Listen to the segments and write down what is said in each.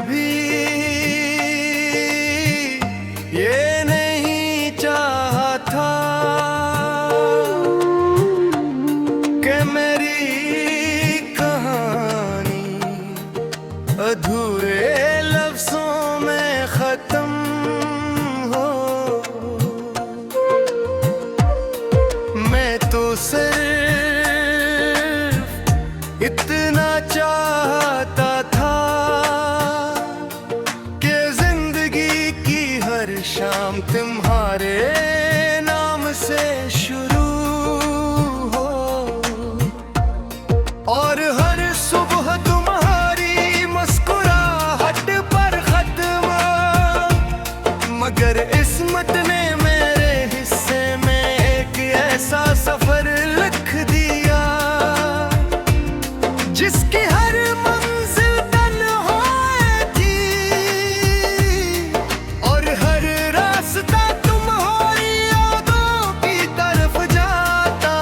कभी ये नहीं चाहा था कि मेरी कहानी अधूरे लफ्जों में खत्म हो। मैं तो सिर्फ इतना चाहता था कि जिंदगी की हर शाम तुम्हारे नाम से शुरू हो और हर सुबह तुम्हारी मुस्कुराहट पर खत्म। मगर किस्मत ने मेरे हिस्से में एक ऐसा सफर लिख दिया जिसकी हर मंजिल तन्हाई थी और हर रास्ता तुम्हारी यादों की तरफ जाता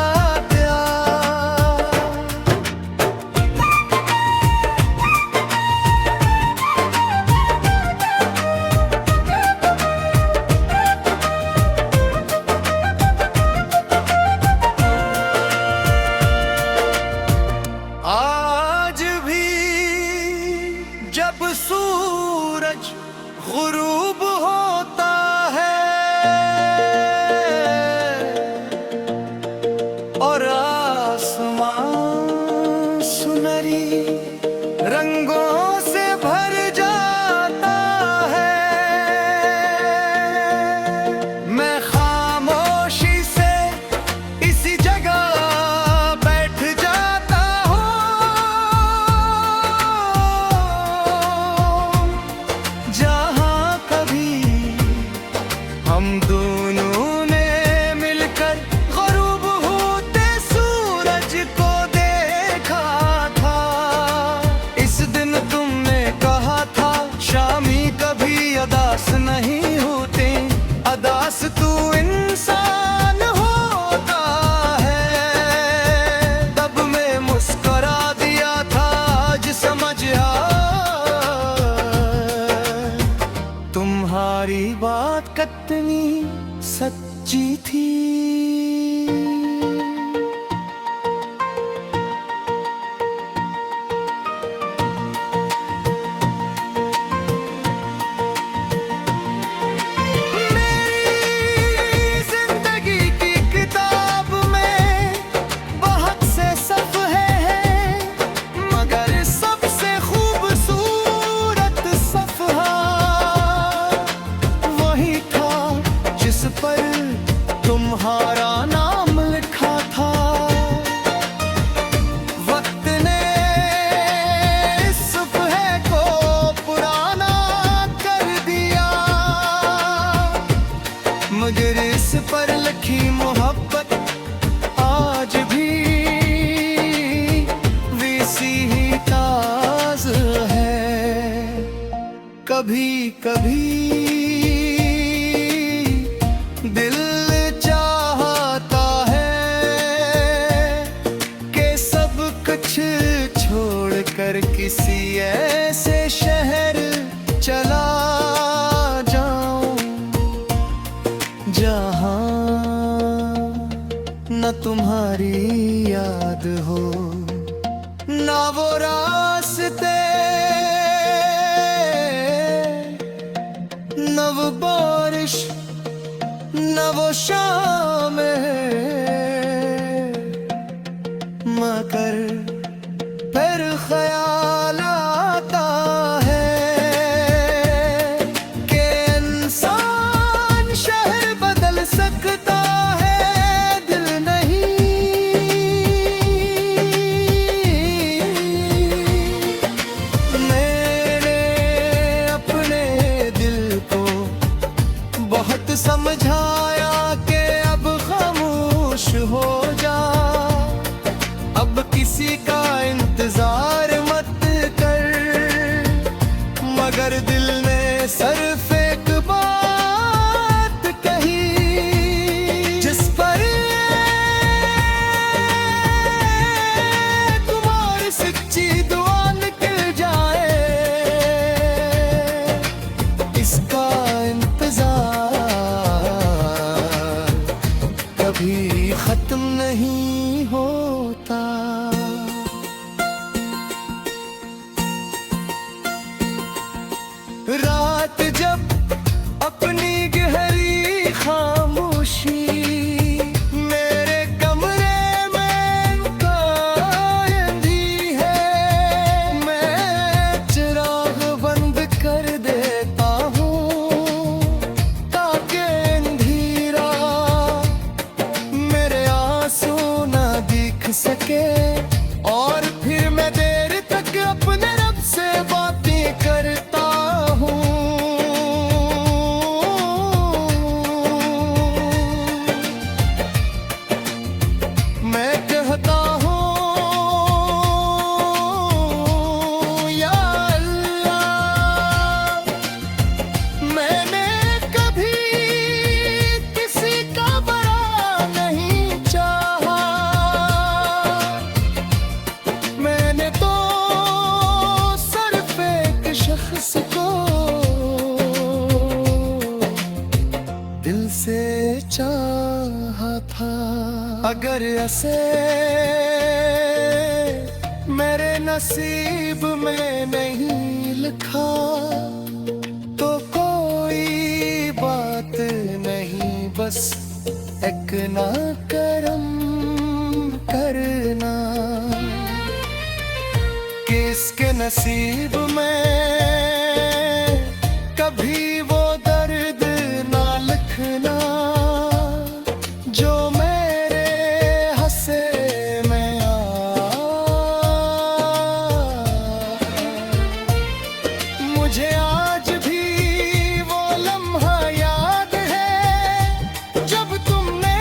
गया। आज भी जब सूरज गुरूब होता है और आसमान सुनहरी रंगों से भर जाता है, मैं खामोशी से इसी जगह बैठ जाता हूँ जहाँ कभी हम दोनों ने मिलकर ग़ुरूब होते सूरज को देखा था। इस दिन तुमने कहा था शामी कभी अदास नहीं होते, अदास तू इंसान होता है। तब मैं मुस्कुरा दिया था, आज समझ आया तुम्हारी बात कितनी सच्ची थी। मेरी जिंदगी की किताब में बहुत से सफ़े हैं, मगर सबसे खूबसूरत सफ़हा वही था जिस पर तुम्हारा नाम लिखा था। वक्त ने इस सफ़े को पुराना कर दिया, मगर इस पर लिखी मोहब्बत आज भी वैसी ही ताज़ा है। कभी कभी दिल चाहता है कि सब कुछ छोड़कर किसी ऐसे शहर चला जाऊं जहां न तुम्हारी याद हो, ना वो रास्ते, न वो बारिश, न वो शाम, मगर फिर ख्याल आता है कि इंसान शहर बदल सकता है, दिल नहीं। मैंने अपने दिल को बहुत समझाया कि अब खामोश हो जा, अब किसी का इंतजार मत कर। मगर दिल ने सिर्फ एक बात कही जिस पर तुम्हारी सच्ची दुआ निकल जाए। तुमको दिल से चाहा था। अगर ऐसे मेरे नसीब में नहीं लिखा तो कोई बात नहीं, बस एक ना करम करना। किसके नसीब में कभी वो दर्द ना लिखना जो मेरे हंसे में मुझे आज भी वो लम्हा याद है जब तुमने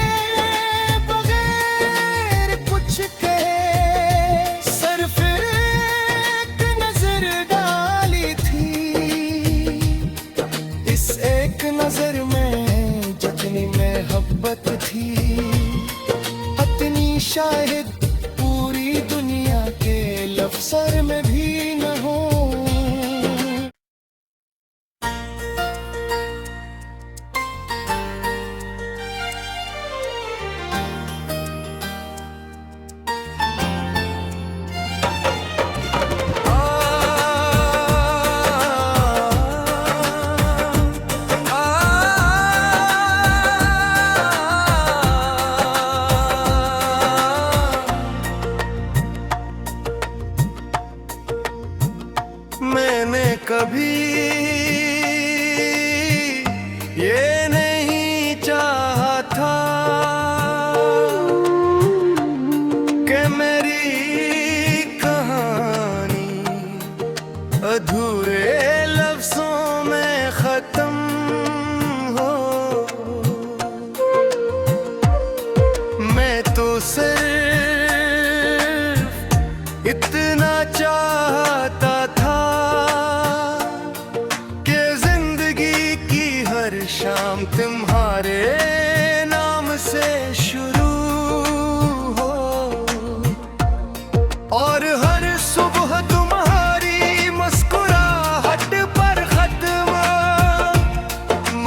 बगैर कुछ कहे सिर्फ एक नजर डाली थी। इस एक नजर में जितनी मोहब्बत थी उतनी शायद पूरी दुनिया के लफ्ज़र में भी न हो। मैंने कभी ये नहीं चाहा था कि मेरी कहानी अधूरे लफ्ज़ों में ख़त्म हो। मैं तो सिर्फ इतना चाहता था शाम तुम्हारे नाम से शुरू हो और हर सुबह तुम्हारी मुस्कुराहट पर खत्म।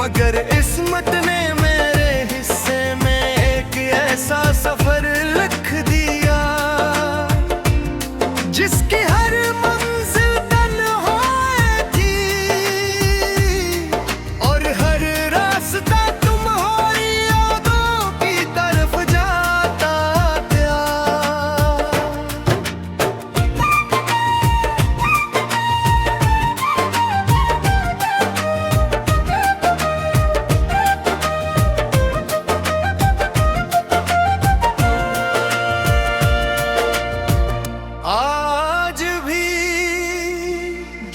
मगर इस्मत ने मेरे हिस्से में एक ऐसा सफर लिख दिया जिसकी हर मंजिल तन्हाई थी और हर रास्ता तुम्हारी यादों की तरफ जाता था। आज भी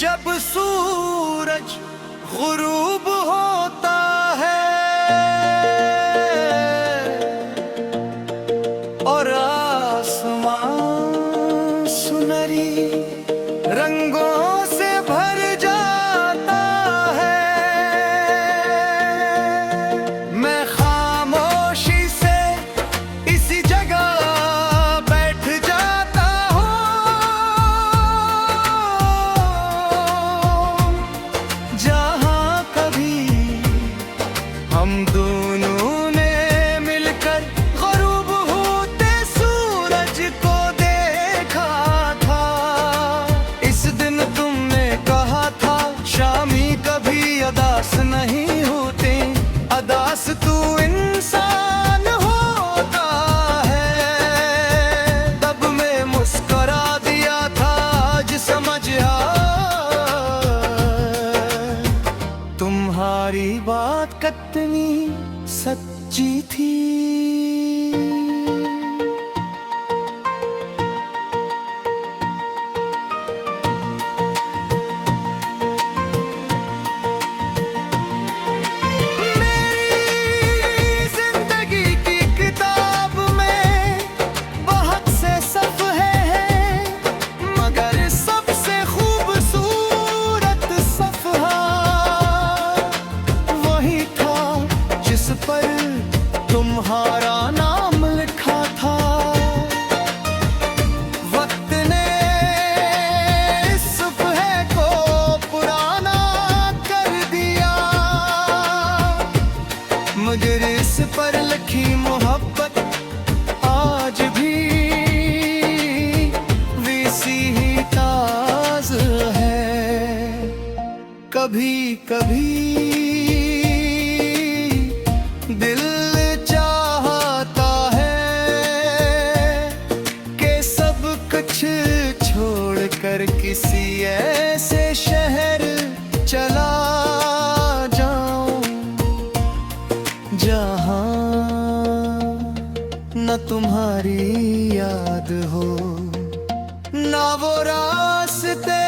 जब सूरज गुरूब होता है और आसमान सुनहरी रंगों से भर जाता है, मैं खामोशी से इसी जगह बैठ जाता हूँ जहाँ कभी हम दोनों ने मिलकर ग़ुरूब होते सूरज को देखा था। इस दिन तुमने कहा था शामी कभी अदास नहीं होते, अदास तू इंसान होता है। तब मैं मुस्कुरा दिया था आज समझ तुम्हारी बात कितनी सच्ची थी। मेरी जिंदगी की किताब में बहुत से सफ़े हैं मगर सबसे खूबसूरत सफ़हा वही था जिस पर तुम्हारा कभी कभी दिल चाहता है कि सब कुछ छोड़कर किसी ऐसे शहर चला जाऊं जहां न तुम्हारी याद हो, ना वो रास्ते,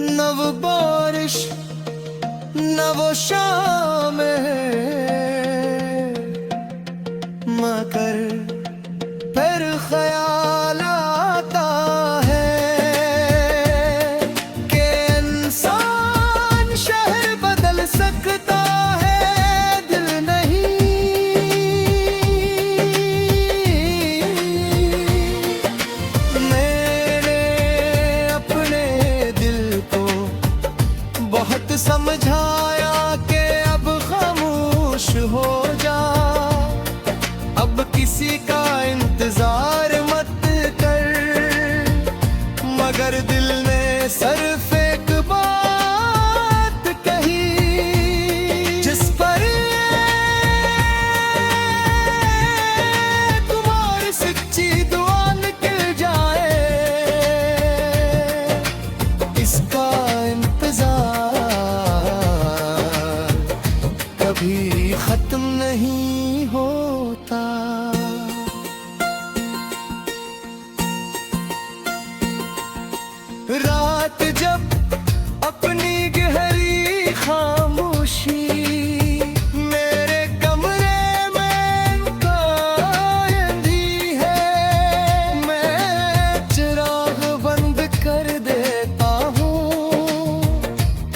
न वो बारिश, न वो शाम मगर फिर ख्याल आता है कि इंसान शहर बदल सकता है, दिल नहीं। मैंने अपने दिल को बहुत समझाया कि अब खामोश हो जा, अब किसी का इंतजार मत कर, मगर दिल ने सिर्फ एक बात कही, जिस पर तुम्हारी सच्ची दुआ निकल जाए, इसका इंतजार कभी खत्म नहीं होता। रात जब अपनी गहरी खामोशी मेरे कमरे में कायंदी है, मैं चिराग बंद कर देता हूँ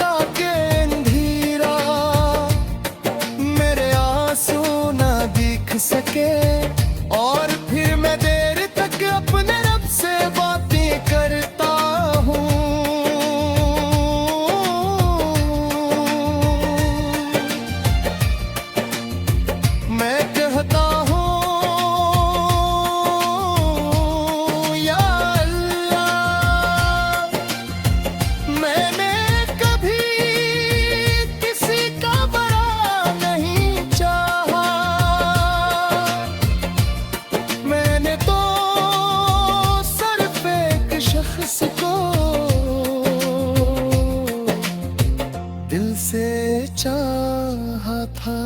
ताकि अंधेरा मेरे आंसू ना दिख सके, और फिर मैं देर तक अपने रब से बातें करता हूँ। मैं कहता हूँ या अल्लाह, मैंने कभी किसी का बड़ा नहीं चाहा, मैंने तो सिर्फ एक शख्स को दिल से चाहा था।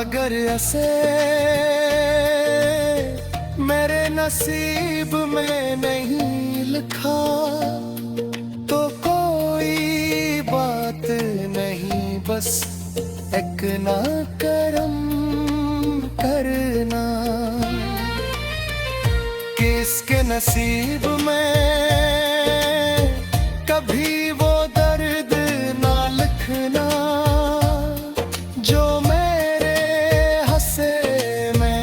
अगर ऐसे मेरे नसीब में नहीं लिखा तो कोई बात नहीं, बस एक ना करम करना कि इसके नसीब में कभी वो दर्द ना लिखना जो मेरे हंसे में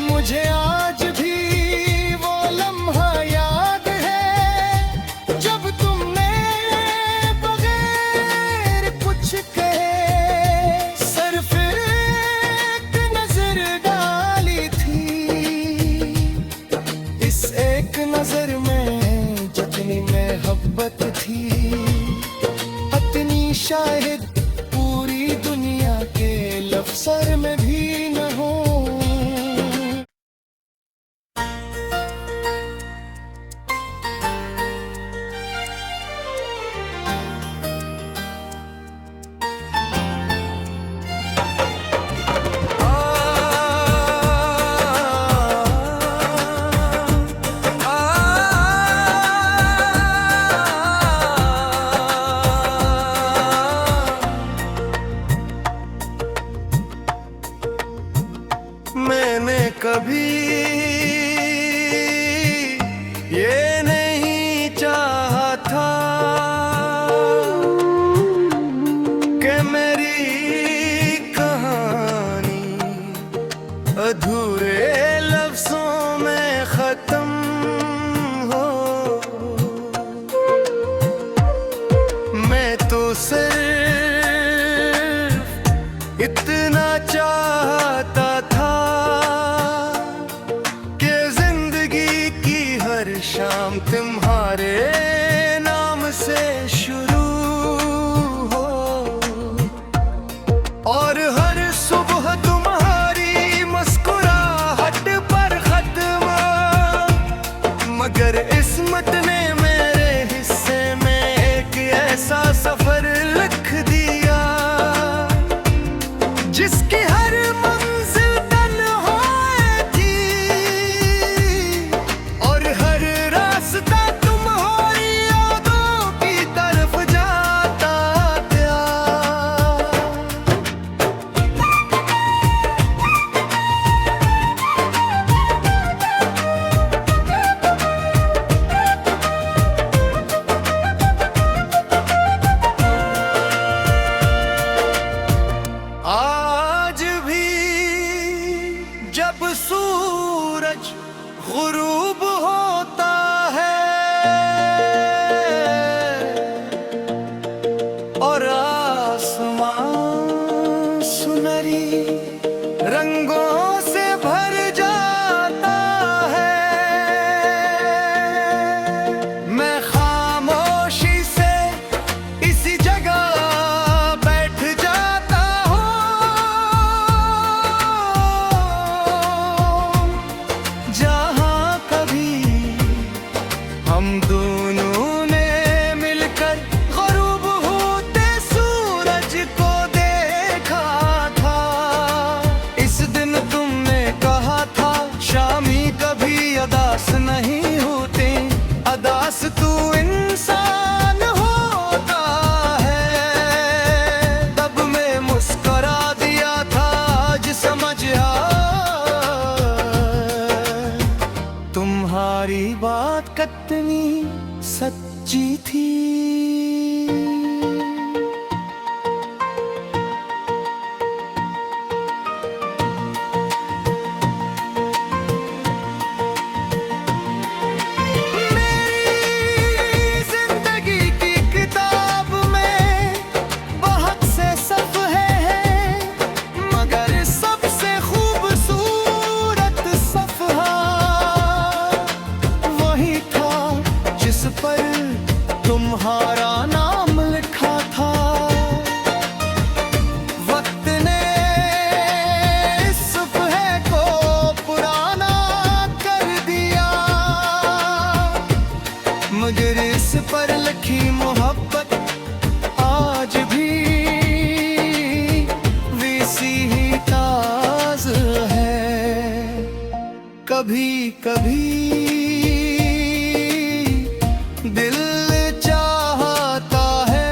मुझे आज भी वो लम्हा याद है जब तुमने बगैर कुछ कहे सिर्फ एक नजर डाली। हर शाम तुम्हारे नाम से शुरू हो, और हर सुबह तुम्हारी मुस्कुराहट पर खत्म। मगर इस्मत ने मेरे हिस्से में एक ऐसा सफर लिख दिया जिसकी हर मंजिल तन्हाई थी, और हर रास्ता तुम्हारी यादों की तरफ जाता गया। आज भी जब सूरज गुरूब होता है और आसमान सुनहरी रंगों से भर जाता है, मैं खामोशी से इसी जगह बैठ जाता हूँ जहाँ कभी हम दोनों ने मिलकर ग़ुरूब होते सूरज को देखा था। इस दिन तुमने कहा था शामी कभी अदास नहीं होते, अदास तू इंसान होता है। तब मैं मुस्कुरा दिया था, आज समझ तुम्हारी बात कितनी सच्ची थी। मेरी जिंदगी की किताब में बहुत से सफ़हे हैं, मगर सबसे खूबसूरत सफ़हा वही था जिस पर तुम्हारा नाम लिखा था। वक्त ने इस सफ़हे को पुराना कर दिया, मगर इस पर लिखी मोहब्बत आज भी वैसी ही ताज़ है। कभी कभी दिल चाहता है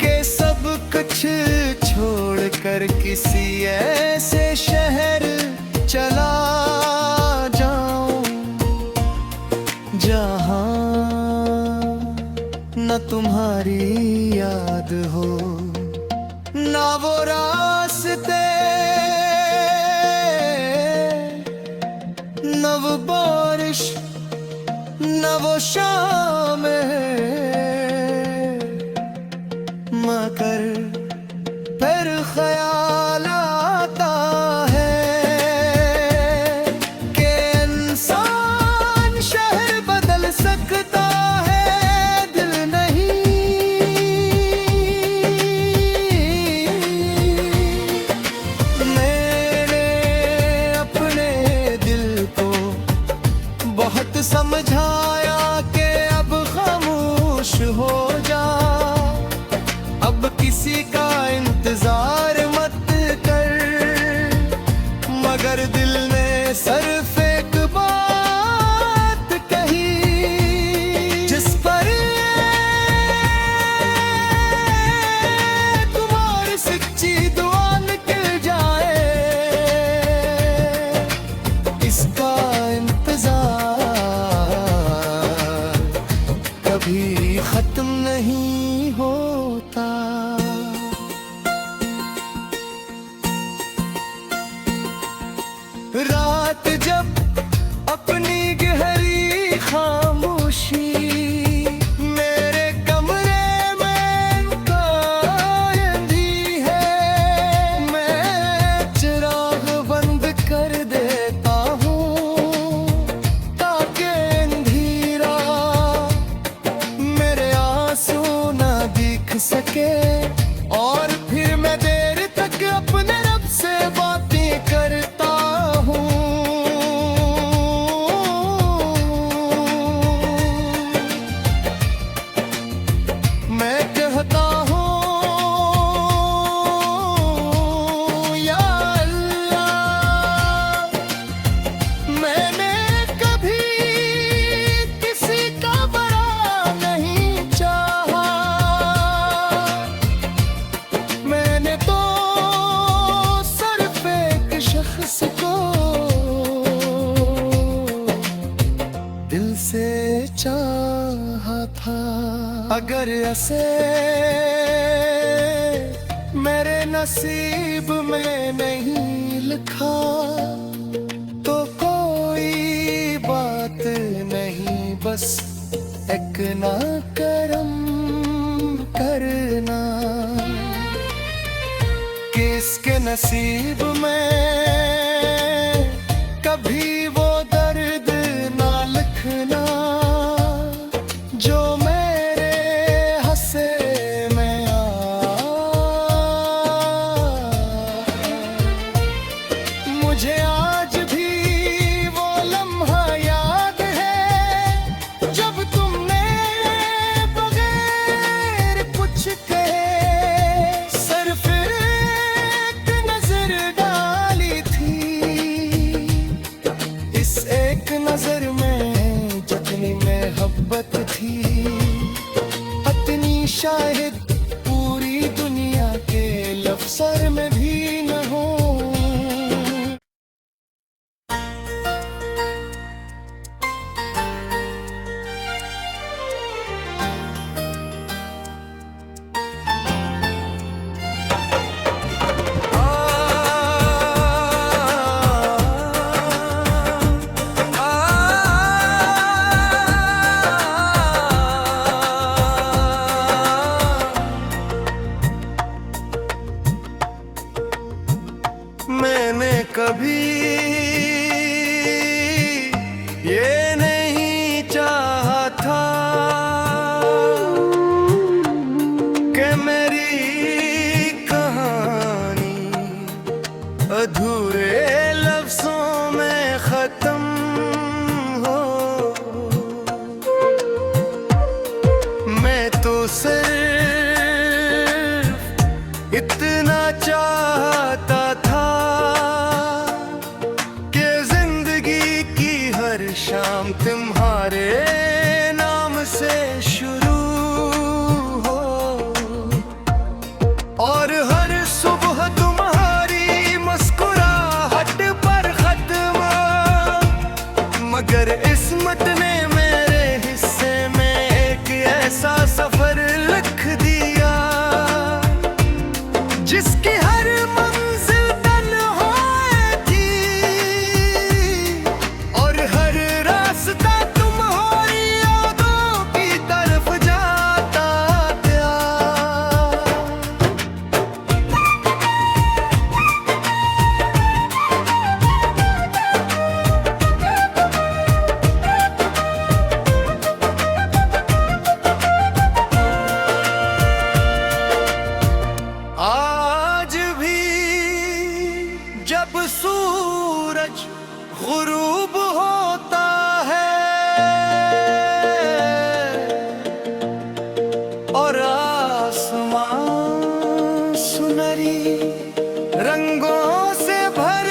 कि सब कुछ छोड़कर किसी ऐसे शहर चला जाऊं जहां न तुम्हारी याद हो, न वो रास्ते, न वो बारिश, न वो शाम है। मगर फिर ख्याल आता है कि इंसान शहर बदल सकता है, दिल नहीं। मैंने अपने दिल को बहुत समझाया कि अब खामोश हो जा, अब किसी का इंतजार मत कर। मगर दिल ने सिर्फ एक बात कही जिस पर तुम्हारी सच्ची दुआ निकल जाए, इसका इंतजार कभी खत्म नहीं होता। रात जब अपनी गहरी खामोशी मेरे कमरे में कायंदी है, मैं चिराग बंद कर देता हूँ चाहा था। अगर ऐसे मेरे नसीब में नहीं लिखा तो कोई बात नहीं, बस एक ना करम करना। किसके नसीब में कभी वो दर्द ना लिखना जो मेरे हंसे में मुझे आज भी वो लम्हा याद है जब तुमने बगैर कुछ कहे सिर्फ एक नजर डाली थी। इस एक नजर में जितनी मोहब्बत थी इतनी शायद पूरी दुनिया के लफ्ज़र में भी न हो। मैंने कभी ये नहीं चाहा था कि मेरी कहानी अधूरे लफ्जों में खत्म हो। मैं तो सिर्फ इतना चाहता था कि जिंदगी की हर शाम तुम्हारे नाम से शुरू हो और हर सुबह तुम्हारी मुस्कुराहट पर खत्म। मगर किस्मत ने मेरे हिस्से में एक ऐसा सफर लिख दिया जिसकी हर मंजिल तन्हाई थी और हर रास्ता तुम्हारी यादों की तरफ जाता गया। आज भी जब सूरज गुरूब होता है और आसमान सुनहरी रंगों से भर